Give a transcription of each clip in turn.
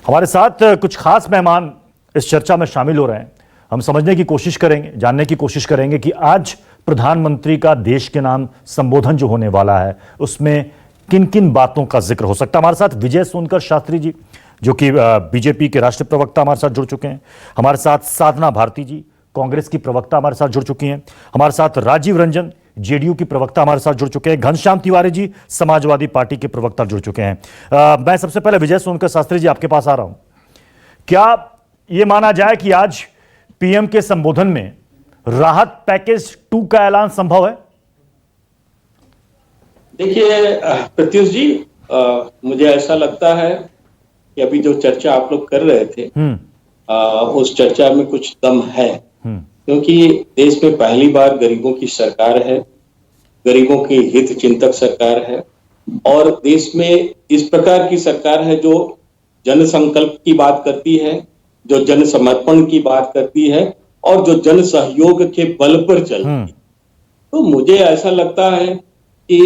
हमारे साथ कुछ खास मेहमान इस चर्चा में शामिल हो रहे हैं। हम समझने की कोशिश करेंगे, जानने की कोशिश करेंगे कि आज प्रधानमंत्री का देश के नाम संबोधन जो होने वाला है उसमें किन किन बातों का जिक्र हो सकता है। हमारे साथ विजय सोनकर शास्त्री जी जो कि बीजेपी के राष्ट्रीय प्रवक्ता हमारे साथ जुड़ चुके हैं। हमारे साथ साधना भारती जी कांग्रेस की प्रवक्ता हमारे साथ जुड़ चुकी हैं। हमारे साथ राजीव रंजन जेडीयू की प्रवक्ता हमारे साथ जुड़ चुके हैं। घनश्याम तिवारी जी समाजवादी पार्टी के प्रवक्ता जुड़ चुके हैं। मैं सबसे पहले विजय सोनकर शास्त्री जी आपके पास आ रहा हूं। क्या यह माना जाए कि आज पीएम के संबोधन में राहत पैकेज 2 का ऐलान संभव है? देखिए प्रत्युष जी, मुझे ऐसा लगता है कि अभी जो चर्चा आप लोग कर रहे थे उस चर्चा में कुछ दम है, क्योंकि देश में पहली बार गरीबों की सरकार है, गरीबों की हित चिंतक सरकार है और देश में इस प्रकार की सरकार है जो जन संकल्प की बात करती है, जो जन समर्पण की बात करती है और जो जन सहयोग के बल पर चलती है। तो मुझे ऐसा लगता है कि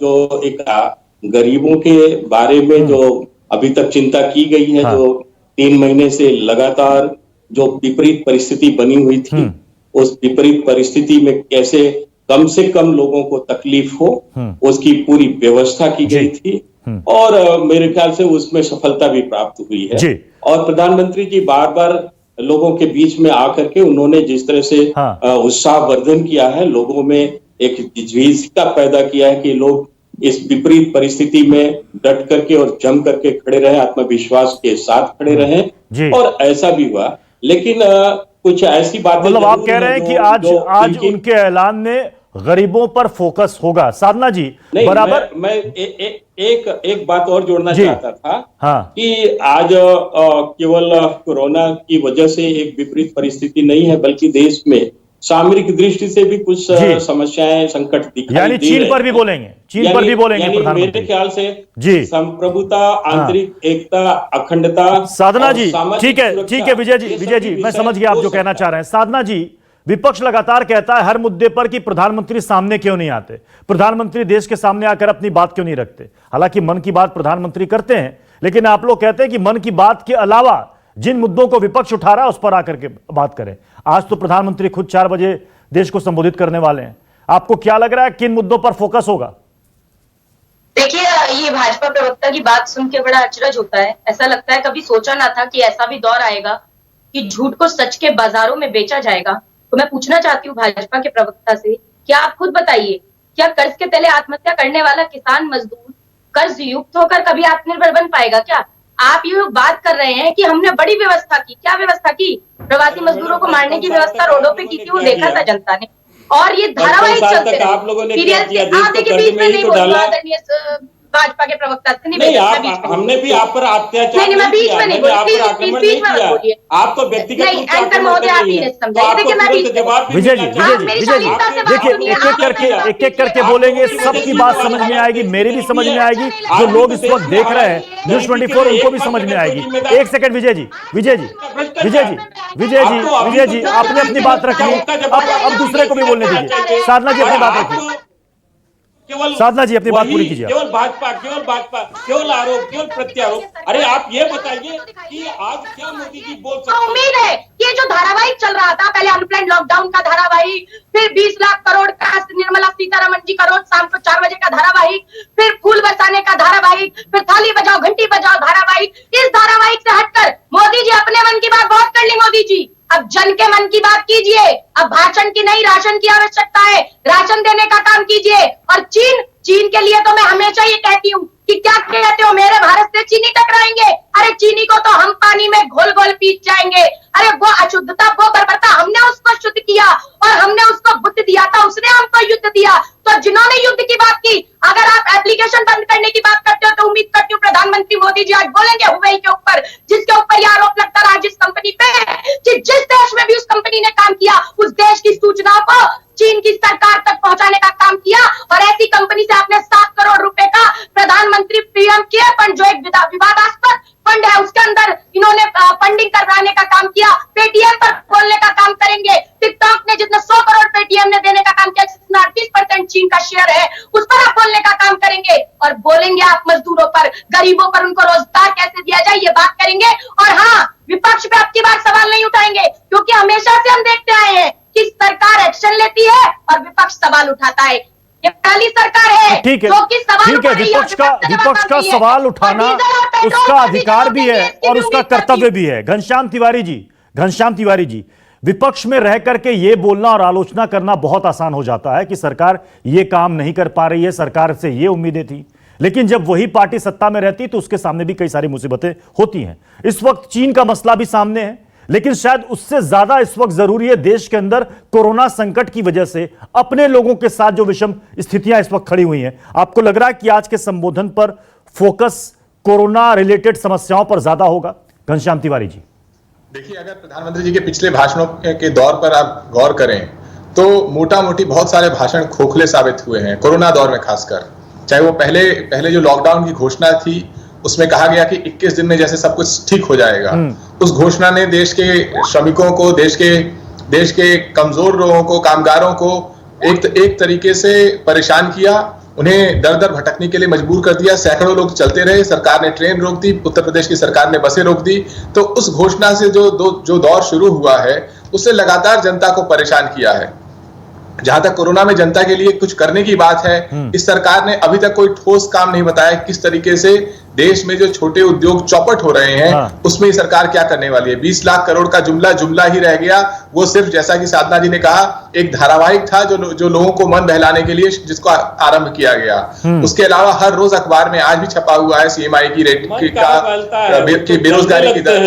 जो एक गरीबों के बारे में जो अभी तक चिंता की गई है, जो 3 महीने से लगातार जो विपरीत परिस्थिति बनी हुई थी, उस विपरीत परिस्थिति में कैसे कम से कम लोगों को तकलीफ हो उसकी पूरी व्यवस्था की गई थी और मेरे ख्याल से उसमें सफलता भी प्राप्त हुई है। और प्रधानमंत्री जी बार बार लोगों के बीच में आकर के उन्होंने जिस तरह से उत्साहवर्धन किया है, लोगों में एक जिज्ञासा पैदा किया है कि लोग इस विपरीत परिस्थिति में डट करके और जम करके खड़े रहे, आत्मविश्वास के साथ खड़े रहे और ऐसा भी हुआ। लेकिन कुछ ऐसी बातें, मतलब आप कह रहे हैं कि आज उनके ऐलान में गरीबों पर फोकस होगा। साधना जी बराबर। मैं एक बात और जोड़ना चाहता था कि आज केवल कोरोना की वजह से एक विपरीत परिस्थिति नहीं है, बल्कि देश में सामरिक दृष्टि से भी कुछ समस्याएं, संकट दिखाई यानी चीन पर भी बोलेंगे, चीन पर भी बोलेंगे प्रधानमंत्री। मेरे ख्याल से संप्रभुता, आंतरिक एकता, अखंडता। साधना जी ठीक है विजय जी मैं समझ गया आप जो कहना चाह रहे हैं। साधना जी, विपक्ष लगातार कहता है हर मुद्दे पर कि प्रधानमंत्री सामने क्यों नहीं आते, प्रधानमंत्री देश के सामने आकर अपनी बात क्यों नहीं रखते। हालांकि मन की बात प्रधानमंत्री करते हैं, लेकिन आप लोग कहते हैं कि मन की बात के अलावा जिन मुद्दों को विपक्ष उठा रहा है उस पर आकर के बात करें। आज तो प्रधानमंत्री खुद 4 बजे देश को संबोधित करने वाले हैं। आपको क्या लग रहा है किन मुद्दों पर फोकस होगा? देखिए, ये भाजपा प्रवक्ता की बात सुन के बड़ा अचरज होता है। ऐसा लगता है कभी सोचा ना था कि ऐसा भी दौर आएगा कि झूठ को सच के बाजारों में बेचा जाएगा। तो मैं पूछना चाहती हूँ भाजपा के प्रवक्ता से, क्या आप खुद बताइए, क्या कर्ज के तले आत्महत्या करने वाला किसान मजदूर कर्ज युक्त होकर कभी आत्मनिर्भर बन पाएगा? क्या आप ये बात कर रहे हैं कि हमने बड़ी व्यवस्था की? क्या व्यवस्था की? प्रवासी मजदूरों को मारने की व्यवस्था रोडों पे की थी, वो देखा था जनता ने। और ये धारावाहिक चलते रहे। आप लोगों ने क्या किया? बीच में नहीं बोलूंगा भाजपा के प्रवक्ता से हमने भी आप पर अत्याचार नहीं, मैं बीच में नहीं बोली, आप तो व्यक्तिगत एंकर महोदय आप ही ने समझाइए। देखिए मैं बीच में, विजय जी देखिए एक एक करके बोलेंगे, सबकी बात समझ में आएगी, मेरी भी समझ में आएगी, जो लोग इस वक्त देख रहे हैं न्यूज़ 24 उनको भी समझ में आएगी। एक सेकंड विजय जी आपने अपनी बात रखी, अब दूसरे को भी बोलने दीजिए। साधना जी अपनी बात रखिए। साधना जी अपनी बात पूरी कीजिए। केवल भाजपा, केवल आरोप, केवल प्रत्यारोप। अरे आप ये बताइए कि आज क्या मोदी जी बोल सकते हैं? उम्मीद है कि जो धारावाहिक चल रहा था, पहले अनप्लैन्ड लॉकडाउन का धारावाहिक, फिर 20 लाख करोड़ का निर्मला सीतारमण जी का रोज शाम को 4 बजे का धारावाहिक, फिर फूल बरसाने का धारावाहिक, फिर थाली बजाओ घंटी बजाओ धारावाहिक। इस धारावाहिक से हटकर मोदी जी अपने मन की बात बहुत कर ली। मोदी जी अब जन के मन की बात कीजिए। अब भाषण की नहीं, राशन की आवश्यकता है। राशन देने का काम कीजिए। और चीन के लिए तो मैं हमेशा ये कहती हूँ कि क्या कहते हो, मेरे भारत से चीनी टकराएंगे? अरे चीनी को तो हम पानी में घोल घोल पीट जाएंगे। अरे वो अशुद्धता, वो बर्बरता, हमने उसको शुद्ध किया और हमने उसको बुद्ध दिया था, उसने हमको युद्ध दिया। तो जिन्होंने युद्ध की बात की, अगर आप एप्लीकेशन बंद करने की बात करते हो तो उम्मीद करती हूँ प्रधानमंत्री मोदी जी आज बोलेंगे हुवेई के ऊपर, जिसके ऊपर यह आरोप लगता रहा जिस कंपनी पे, जिस देश में भी उस कंपनी ने काम किया उस देश की सूचनाओं को चीन की सरकार तक पहुंचाने का काम किया। और ऐसी कंपनी से आपने 7 करोड़ रुपए का प्रधानमंत्री पीएम केयर फंड, जो एक विवादास्पद फंड है, उसके अंदर इन्होंने फंडिंग करवाने का काम किया। पेटीएम पर खोलने का काम करेंगे। टिकटॉक ने जितना 100 करोड़ पेटीएम ने देने का काम किया, 38% चीन का शेयर है, उस पर आप खोलने का काम करेंगे। और बोलेंगे आप मजदूरों पर, गरीबों पर, उनको रोजगार कैसे दिया जाए, ये बात करेंगे। और हाँ, विपक्ष पे अब की बार सवाल नहीं उठाएंगे, क्योंकि हमेशा से हम देखते आए हैं कि सरकार एक्शन लेती है और विपक्ष सवाल उठाता है। ये पहली सरकार है ठीक है, जो कि सवाल ठीक है, उठा रही है और विपक्ष का जवाब सवाल है। उठाना और डीजल और पेट्रोल उसका पर भी अधिकार जवाब भी देंगे, है इसकी और भी उसका उम्मीद करती कर्तव्य भी है। घनश्याम तिवारी जी, विपक्ष में रह करके ये बोलना और आलोचना करना बहुत आसान हो जाता है कि सरकार ये काम नहीं कर पा रही है, सरकार से ये उम्मीदें थी, लेकिन जब वही पार्टी सत्ता में रहती तो उसके सामने भी कई सारी मुसीबतें होती हैं। इस वक्त चीन का मसला भी सामने है, लेकिन शायद उससे ज्यादा इस वक्त जरूरी है देश के अंदर कोरोना संकट की वजह से अपने लोगों के साथ जो विषम स्थितियां इस वक्त खड़ी हुई हैं। आपको लग रहा है कि आज के संबोधन पर फोकस कोरोना रिलेटेड समस्याओं पर ज्यादा होगा? घनश्याम तिवारी जी, देखिए, अगर प्रधानमंत्री जी के पिछले भाषणों के दौर पर आप गौर करें तो मोटा मोटी बहुत सारे भाषण खोखले साबित हुए हैं, कोरोना दौर में खासकर। चाहे वो पहले जो लॉकडाउन की घोषणा थी उसमें कहा गया कि 21 दिन में जैसे सब कुछ ठीक हो जाएगा, उस घोषणा ने देश के श्रमिकों को, देश के कमजोर लोगों को, कामगारों को एक तरीके से परेशान किया, उन्हें दर दर भटकने के लिए मजबूर कर दिया। सैकड़ों लोग चलते रहे, सरकार ने ट्रेन रोक दी, उत्तर प्रदेश की सरकार ने बसें रोक दी। तो उस घोषणा से जो दौर शुरू हुआ है उससे लगातार जनता को परेशान किया है। जहां तक कोरोना में जनता के लिए कुछ करने की बात है, इस सरकार ने अभी तक कोई ठोस काम नहीं बताया किस तरीके से देश में जो छोटे उद्योग चौपट हो रहे हैं उसमें सरकार क्या करने वाली है। 20 लाख करोड़ का जुमला ही रह गया। वो सिर्फ जैसा कि साधना जी ने कहा एक धारावाहिक था जो लोगों को मन बहलाने के लिए जिसको आरंभ किया गया। उसके अलावा हर रोज अखबार में आज भी छपा हुआ है सीएमआई की रेट की बेरोजगारी की दर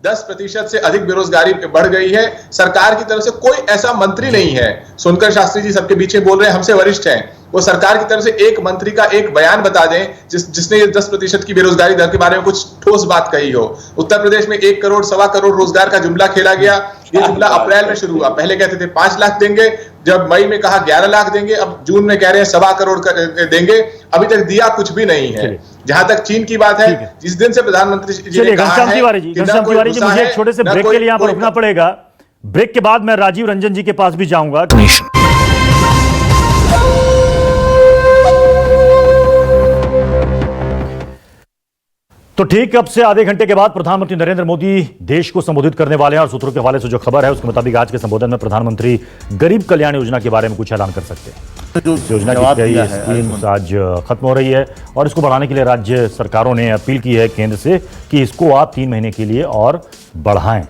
10% से अधिक बेरोजगारी बढ़ गई है। सरकार की तरफ से कोई ऐसा मंत्री नहीं है, सोनकर शास्त्री जी सबके पीछे बोल रहे हैं, हमसे वरिष्ठ हैं, वो सरकार की तरफ से एक मंत्री का एक बयान बता दें जिसने 10% की बेरोजगारी दर के बारे में कुछ ठोस बात कही हो। उत्तर प्रदेश में 1 करोड़ सवा करोड़ रोजगार का जुमला खेला गया। ये जुमला अप्रैल में शुरू हुआ, पहले कहते थे 5 लाख देंगे, जब मई में कहा 11 लाख देंगे, अब जून में कह रहे हैं 1.25 करोड़ देंगे। अभी तक दिया कुछ भी नहीं है। जहां तक चीन की बात है, जिस दिन से प्रधानमंत्री जी ने कहा है, घनश्याम तिवारी जी, मुझे एक छोटे से ब्रेक के लिए यहां पर रुकना पड़ेगा। ब्रेक के बाद मैं राजीव रंजन जी के पास भी जाऊंगा। तो ठीक अब से आधे घंटे के बाद प्रधानमंत्री नरेंद्र मोदी देश को संबोधित करने वाले हैं और सूत्रों के हवाले से जो खबर है उसके मुताबिक आज के संबोधन में प्रधानमंत्री गरीब कल्याण योजना के बारे में कुछ ऐलान कर सकते हैं। जो योजना की स्कीम आज खत्म हो रही है और इसको बढ़ाने के लिए राज्य सरकारों ने अपील की है केंद्र से कि इसको आप 3 महीने के लिए और बढ़ाएं।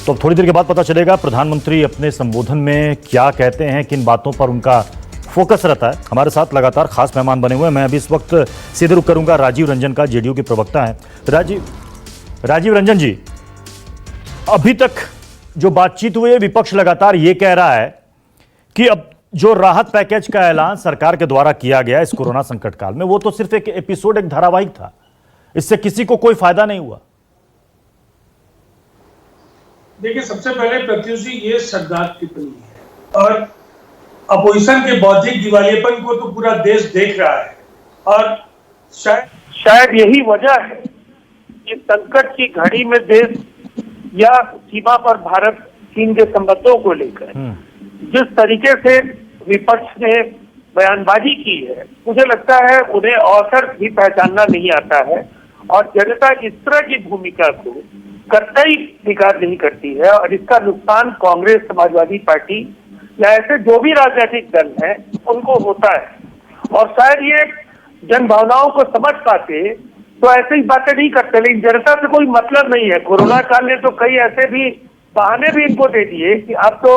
तो थोड़ी देर के बाद पता चलेगा प्रधानमंत्री अपने संबोधन में क्या कहते हैं, किन बातों पर उनका फोकस रहता है। हमारे साथ लगातार खास मेहमान बने हुए हैं। मैं अभी इस वक्त सीधे रुख करूंगा राजीव रंजन का, जेडीयू के प्रवक्ता हैं। राजीव रंजन जी, अभी तक जो बातचीत हुई है विपक्ष लगातार ये कह रहा है कि अब जो राहत पैकेज का ऐलान सरकार के द्वारा किया गया इस कोरोना संकट काल में, वो तो सिर्फ एक एपिसोड, एक धारावाहिक था, इससे किसी को कोई फायदा नहीं हुआ। देखिए, सबसे पहले प्रत्युष जी ये शब्दार्थ टिप्पणी है और अपोजिशन के बौद्धिक दिवालियेपन को तो पूरा देश देख रहा है और शायद यही वजह है कि संकट की घड़ी में देश या सीमा पर भारत चीन के संबंधों को लेकर जिस तरीके से विपक्ष ने बयानबाजी की है, मुझे लगता है उन्हें अवसर भी पहचानना नहीं आता है और जनता इस तरह की भूमिका को कतई स्वीकार नहीं करती है और इसका नुकसान कांग्रेस, समाजवादी पार्टी या ऐसे जो भी राजनीतिक दल हैं उनको होता है। और शायद ये जन भावनाओं को समझ पाते तो ऐसे ही बातें नहीं करते, लेकिन जनता से कोई मतलब नहीं है। कोरोना काल ने तो कई ऐसे भी बहाने भी इनको दे दिए कि अब तो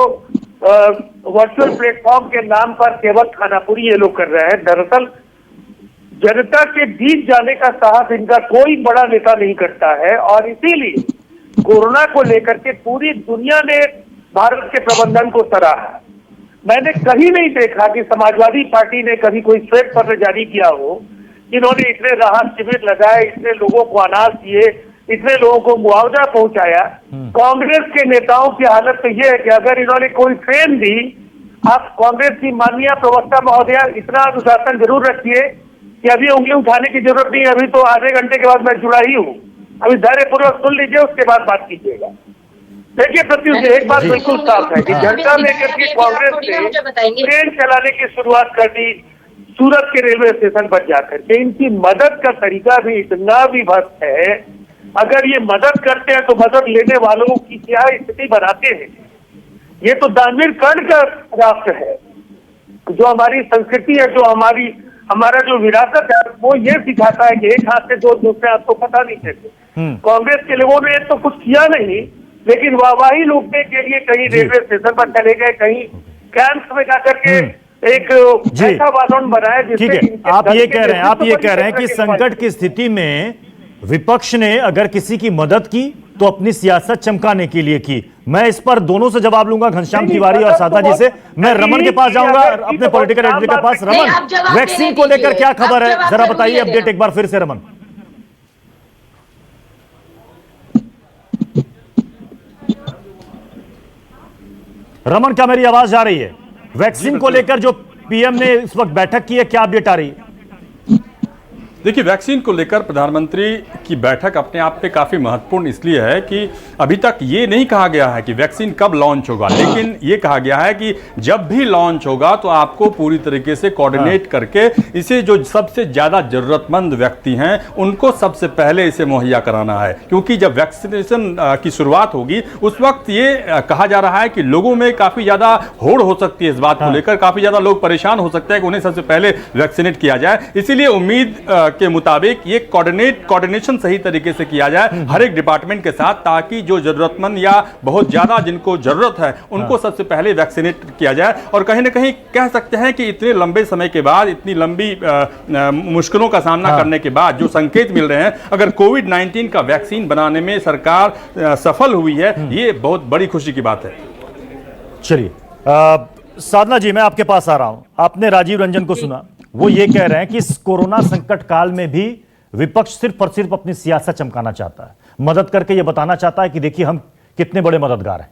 वर्चुअल प्लेटफॉर्म के नाम पर केवल खानापुरी ये लोग कर रहे हैं। दरअसल जनता के बीच जाने का साहस इनका कोई बड़ा नेता नहीं करता है और इसीलिए कोरोना को लेकर के पूरी दुनिया ने भारत के प्रबंधन को सराहा। मैंने कहीं नहीं देखा कि समाजवादी पार्टी ने कभी कोई श्वेत पत्र जारी किया हो, इन्होंने इतने राहत शिविर लगाए, इतने लोगों को अनाज दिए, इतने लोगों को मुआवजा पहुंचाया। कांग्रेस के नेताओं की हालत तो यह है कि अगर इन्होंने कोई ट्रेन दी, आप कांग्रेस की माननीय प्रवक्ता महोदया इतना अनुशासन जरूर रखिए कि अभी उंगली उठाने की जरूरत नहीं, अभी तो आधे घंटे के बाद मैं जुड़ा ही हूँ, अभी धैर्यपूर्वक सुन लीजिए, उसके बाद बात कीजिएगा। देखिए प्रत्युष, एक बात बिल्कुल साफ है कि जनता लेकर के कांग्रेस ने ट्रेन चलाने की शुरुआत कर दी, सूरत के रेलवे स्टेशन पर जाकर के इनकी मदद का तरीका भी इतना विभत्स है। अगर ये मदद करते हैं तो मदद लेने वालों की क्या स्थिति बनाते हैं। ये तो दानवीर कर्ण का राष्ट्र है। जो हमारी संस्कृति है, जो हमारा जो विरासत है, वो ये सिखाता है कि एक हाथ से दो दूसरे हाथ को पता नहीं चलते। कांग्रेस के लोगों ने तो कुछ किया नहीं, लेकिन वाहवाही लूटने के लिए कहीं रेलवे स्टेशन पर चले गए, कहीं कैंप्स में जाकर के एक ऐसा वातावरण बनाया जिससे ठीक है। आप ये कह रहे हैं कि संकट की स्थिति में विपक्ष ने अगर किसी की मदद की तो अपनी सियासत चमकाने के लिए की। मैं इस पर दोनों से जवाब लूंगा, घनश्याम तिवारी और साधना जी से। मैं रमन के पास जाऊंगा, अपने पॉलिटिकल एडिटर के पास। रमन, वैक्सीन को लेकर क्या खबर है, जरा बताइए अपडेट एक बार फिर से रमन। रमन, क्या मेरी आवाज जा रही है? वैक्सीन को लेकर जो पीएम ने इस वक्त बैठक की है, क्या अपडेट आ रही है? देखिए, वैक्सीन को लेकर प्रधानमंत्री की बैठक अपने आप पे काफ़ी महत्वपूर्ण इसलिए है कि अभी तक ये नहीं कहा गया है कि वैक्सीन कब लॉन्च होगा, लेकिन ये कहा गया है कि जब भी लॉन्च होगा तो आपको पूरी तरीके से कोऑर्डिनेट करके इसे जो सबसे ज़्यादा ज़रूरतमंद व्यक्ति हैं उनको सबसे पहले इसे मुहैया कराना है। क्योंकि जब वैक्सीनेशन की शुरुआत होगी उस वक्त ये कहा जा रहा है कि लोगों में काफ़ी ज़्यादा होड़ हो सकती है इस बात को लेकर, काफ़ी ज़्यादा लोग परेशान हो सकते हैं कि उन्हें सबसे पहले वैक्सीनेट किया जाए। इसीलिए उम्मीद के मुताबिक ये कोऑर्डिनेशन सही तरीके से किया जाए हर एक डिपार्टमेंट के साथ, ताकि जो जरूरतमंद या बहुत ज्यादा जिनको जरूरत है उनको सबसे पहले वैक्सीनेट किया जाए। और कहीं ना कहीं कह सकते हैं कि इतने लंबे समय के बाद, इतनी लंबी मुश्किलों का सामना करने के बाद जो संकेत मिल रहे हैं, अगर कोविड-19 का वैक्सीन बनाने में सरकार सफल हुई है, ये बहुत बड़ी खुशी की बात है। चलिए, साधना जी, मैं आपके पास आ रहा हूं। आपने राजीव रंजन को सुना, वो ये कह रहे हैं कि इस कोरोना संकट काल में भी विपक्ष सिर्फ और सिर्फ अपनी सियासत चमकाना चाहता है, मदद करके ये बताना चाहता है कि देखिए हम कितने बड़े मददगार हैं।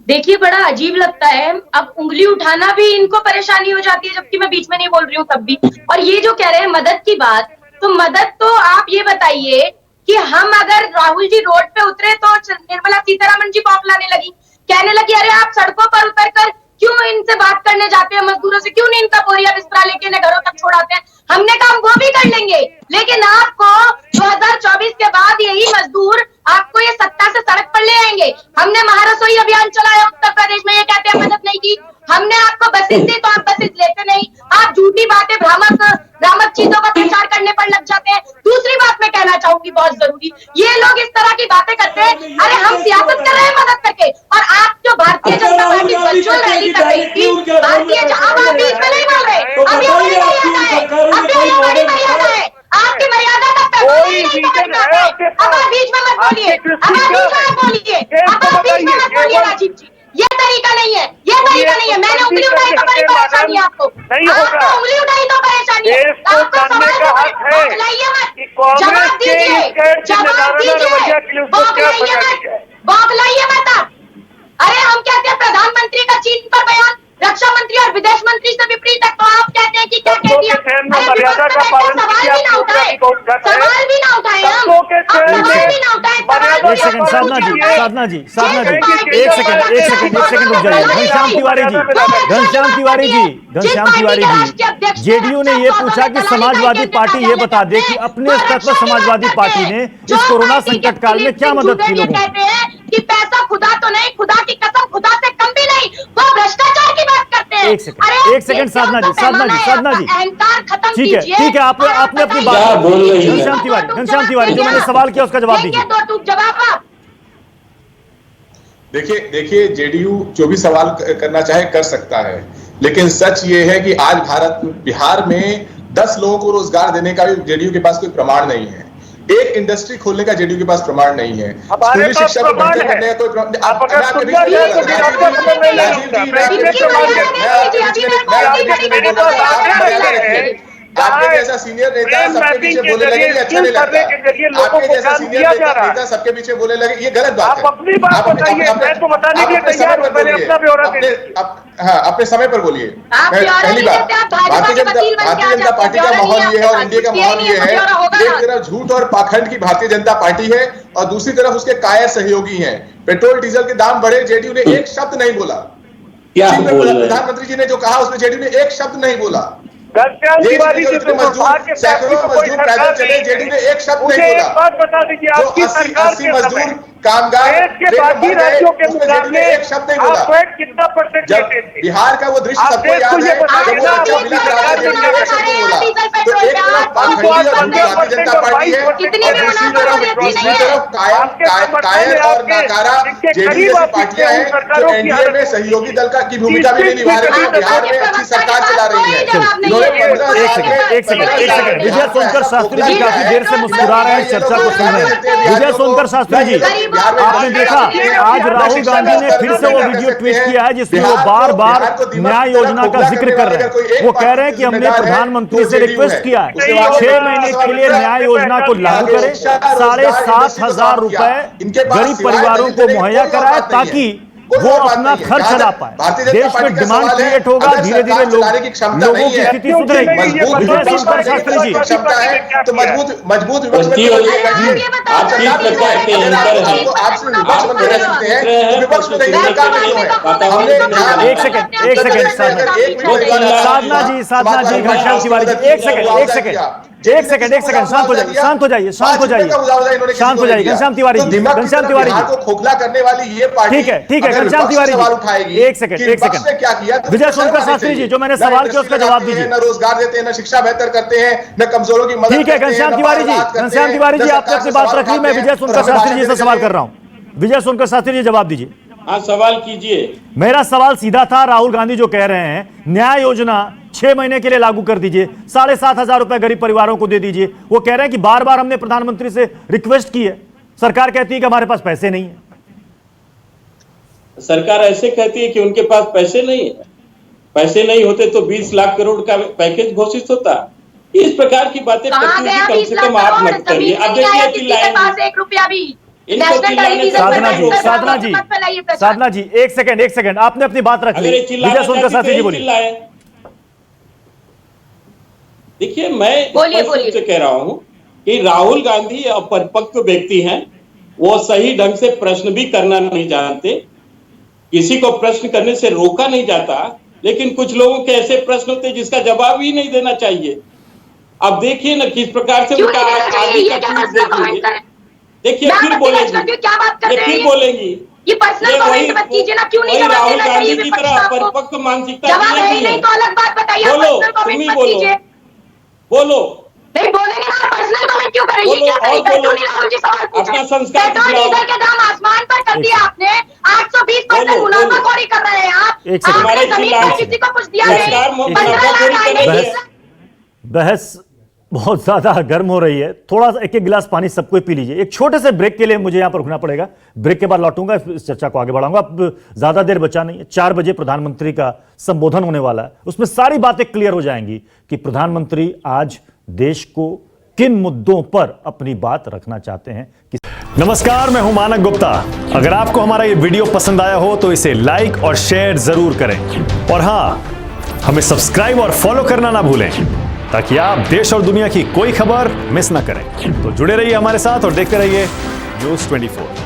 देखिए, बड़ा अजीब लगता है, अब उंगली उठाना भी इनको परेशानी हो जाती है, जबकि मैं बीच में नहीं बोल रही हूँ तब भी। और ये जो कह रहे हैं मदद की बात, तो मदद तो आप ये बताइए कि हम अगर राहुल जी रोड पे उतरे तो निर्मला सीतारमण जी बौखलाने लगी, कहने लगी अरे आप सड़कों पर उतर कर क्यों इनसे बात करने जाते हैं मजदूरों से, क्यों नहीं इनका बोरिया बिस्तरा लेके इन्हें घरों तक छोड़ाते हैं। हमने कहा हम वो भी कर लेंगे, लेकिन आपको 2024 के बाद यही मजदूर आपको ये सत्ता से सड़क पर ले आएंगे। हमने महारसोई अभियान चलाया उत्तर प्रदेश में, ये कहते हैं मदद नहीं की। हमने आपको बसेस दी तो आप बसेस लेते नहीं, आप झूठी बातें भ्रामक चीजों का प्रचार करने पर लग जाते हैं। दूसरी बात मैं कहना चाहूंगी बहुत जरूरी, ये लोग इस तरह की बातें करते हैं, अरे हम सियासत कर रहे हैं मदद करके, और आप जो Bharatiya Janata party virtual rally कर रही थी, भारतीय अब आप बीच में नहीं बोल रहे, अभी हमारी मर्यादा है, अभी हमारी मर्यादा है, आपकी मर्यादा का पैमाना नहीं पकड़ना है। अब आप बीच में मत बोलिए, अब आप बीच में मत बोलिए, अब आप बीच में मत बोलिए राजीव जी, ये तरीका नहीं है, ये तरीका नहीं है। मैंने उंगली उठाई तो बड़ी परेशानी है आपको, आपको उंगली उठाई तो परेशानी है, आपको सवाल बौखलाइए मत, जवाब दीजिए, जवाब दीजिए, बौखलाइए मत, बौखलाइए मत आप। अरे हम कहते हैं प्रधानमंत्री का चीन पर बयान, रक्षा मंत्री और विदेश मंत्री से विपरीत है, तो आप कहते हैं कि क्या कह दिया। मर्यादा का पालन सवाल भी ना उठाए, सवाल भी ना उठाए, सवाल भी ना उठाए। एक सेकंड साधना जी, एक सेकंड रुक जाइए। घनश्याम तिवारी जी, जेडीयू ने ये पूछा कि समाजवादी पार्टी ये बता दे कि अपने स्तर पर समाजवादी पार्टी ने इस कोरोना संकट काल में क्या मदद की लोगों को। कि पैसा खुदा तो नहीं, खुदा की कसम खुदा से कम भी नहीं, वो भ्रष्टाचार की बात करते हैं। एक सेकंड साधना जी, अहंकार खत्म कीजिए। ठीक है, आपने अपनी बात बोल रही है। घनश्याम तिवारी, जो मैंने सवाल किया उसका जवाब दीजिए। तो जवाब आप देखिए, जेडीयू जो भी सवाल करना चाहे कर सकता है, लेकिन सच ये है कि आज बिहार में 10 लोगों को रोजगार देने का भी जेडीयू के पास कोई प्रमाण नहीं है, एक इंडस्ट्री खोलने का जेडीयू के पास प्रमाण नहीं है, स्कूली शिक्षा को बेहतर करने का कोई आपके जैसा सीनियर नेता सबके पीछे बोले लगे, ये अच्छा नहीं लगता। आपके जैसा सीनियर नेता सबके पीछे बोले लगे, ये गलत बात है। अपनी बात बताइए, मैं तो बताने के लिए तैयार हूं, मैंने अपना ब्यौरा दे दिया। हाँ, अपने समय पर बोलिए। पहली बात, भारतीय जनता पार्टी का माहौल ये है और इंडिया का माहौल ये है, एक तरफ झूठ और पाखंड की भारतीय जनता पार्टी है और दूसरी तरफ उसके कायर सहयोगी हैं। पेट्रोल डीजल के दाम बढ़े, जेडीयू ने एक शब्द नहीं बोला, क्या उसी पे बोल रहे हैं? प्रधानमंत्री जी ने जो कहा उसमें जेडीयू ने एक शब्द नहीं बोला। घनश्याम देश में तिवारी जो जी इतने तो मजदूर, बाहर के सैकड़ों फैक्ट्री को कोई मजदूर सरकार पैदल चले, नहीं है। जेडीयू ने एक शब्द मुझे नहीं एक बोला। बात बता दीजिए, जो आपकी 80 सरकार के मजदूर समय कामगार देश के ट्रेन में बाकी मर गए, राज्यों के उसमें जेडीयू ने मुकाबले एक शब्द नहीं आप बोला। वैट कितना परसेंट जब लेते थे? बिहार का वो दृश्य आप सबको देश याद को ये है, बताइए जब वो ना, लड़का आपकी मिला सरकार था, जेडीयू ने एक शब्द नहीं बोला। तो एक तरफ पाखंडी और भारतीय जनता पार्टी है, कितनी और भी दूसरी मुनाफा तरफ देती दूसरी नहीं है। तरफ कायर और नाकारा जेडीयू जैसी पार्टियां हैं जो एनडीए में सहयोगी दल की भूमिका भी नहीं निभा रही है, बिहार में अच्छी सरकार चला रही है। इन्होंने 15 साल में एक सेकंड विजय सोनकर शास्त्री जी काफी देर से मुस्कुरा रहे हैं, चर्चा को सुन रहे हैं। विजय सोनकर शास्त्री जी, आपने देखा आज राहुल गांधी ने फिर से वो वीडियो ट्वीट किया है जिसमें वो बार बार न्याय योजना का जिक्र कर रहे हैं। वो कह रहे हैं कि हमने प्रधानमंत्री से रिक्वेस्ट किया है 6 महीने के लिए न्याय योजना को लागू करें, 7,500 रुपए गरीब परिवारों को मुहैया कराए ताकि वो अपना खर्च चला पाए। देश में डिमांड क्रिएट होगा, धीरे धीरे लोगों की स्थिति सुधरेगी। विजय सोनकर शास्त्री जी, क्षमता है तो मजबूत विपक्ष में आप ठीक लगता है कि एंकर है, आपसे विपक्ष में रह सकते हैं, तो विपक्ष में रहने का कारण क्यों है? हमने एक सेकंड साधना जी घनश्याम तिवारी जी, एक सेकंड शांत हो जाइए घनश्याम तिवारी जी, को खोखला करने वाली ये पार्टी, ठीक है घनश्याम तिवारी जी, एक सेकंड क्या किया विजय सोनकर शास्त्री जी, जो मैंने सवाल किया उसका जवाब दीजिए। न रोजगार देते हैं, न शिक्षा बेहतर करते हैं, न कमजोरों की मदद ठीक है घनश्याम तिवारी जी आपने अपनी बात रख ली, मैं विजय सोनकर शास्त्री जी से सवाल कर रहा हूं। विजय सोनकर शास्त्री जी जवाब दीजिए। हाँ, सवाल कीजिए। मेरा सवाल सीधा था, राहुल गांधी जो कह रहे हैं न्याय योजना 6 महीने के लिए लागू कर दीजिए, 7,500 रुपए गरीब परिवारों को दे दीजिए। वो कह रहे हैं कि बार बार हमने प्रधानमंत्री से रिक्वेस्ट की है, सरकार कहती है कि हमारे पास पैसे नहीं है। सरकार ऐसे कहती है कि उनके पास पैसे नहीं है, पैसे नहीं होते तो 20 लाख करोड़ का पैकेज घोषित होता। इस प्रकार की बातें कम से कम आप मत करिए। अब देखिए चिल्लाएंगे, 1 रुपया भी। साधना जी एक सेकंड आपने अपनी बात रख ली, विजय सोनकर शास्त्री जी बोलिए। देखिए मैं स्पष्ट रूप से कह रहा हूं कि राहुल गांधी अपरिपक्व व्यक्ति हैं, वो सही ढंग से प्रश्न भी करना नहीं जानते, किसी को प्रश्न करने से रोका नहीं जाता, लेकिन कुछ लोगों के ऐसे प्रश्न होते हैं जिसका जवाब ही नहीं देना चाहिए। अब देखिए ना किस प्रकार से उनका आगे का ट्वीट देखिए, फिर बोलेंगी ये पर्सनल कमेंट मत कीजिए ना, क्यों नहीं जवाब राहुल देना चाहिए गांधी की विपक्ष तरह को? परिपक्व मानसिकता जवाब है ही नहीं तो अलग बात बताइए, पर्सनल कमेंट मत कीजिए। बोलो नहीं बोलेंगे ना, पर्सनल कमेंट क्यों करेंगे? बोलो, क्या और तरीका है? बोलो। क्यों नहीं राहुल जी सवाल पूछे? अपना संस्कार पेट्रोल दिखलाओ। डीजल के दाम आसमान पर कर दिया आपने, 820% बोलो, मुनाफाखोरी कर रहे हैं आप। एक सेकंड। आपने जमीन पर किसी को कुछ दिया नहीं, सरकार 15 मुनाफाखोरी लाख कर रही आएंगे। है। बहस बहुत ज्यादा गर्म हो रही है, थोड़ा सा एक गिलास पानी सबको पी लीजिए। एक छोटे से ब्रेक के लिए मुझे यहां पर रुकना पड़ेगा, ब्रेक के बाद लौटूंगा, इस चर्चा को आगे बढ़ाऊंगा। अब ज्यादा देर बचा नहीं है, 4 बजे प्रधानमंत्री का संबोधन होने वाला है, उसमें सारी बातें क्लियर हो जाएंगी कि प्रधानमंत्री आज देश को किन मुद्दों पर अपनी बात रखना चाहते हैं। नमस्कार, मैं हूं मानक गुप्ता। अगर आपको हमारा ये वीडियो पसंद आया हो तो इसे लाइक और शेयर जरूर करें, और हां, हमें सब्सक्राइब और फॉलो करना ना भूलें ताकि आप देश और दुनिया की कोई खबर मिस ना करें। तो जुड़े रहिए हमारे साथ और देखते रहिए News 24।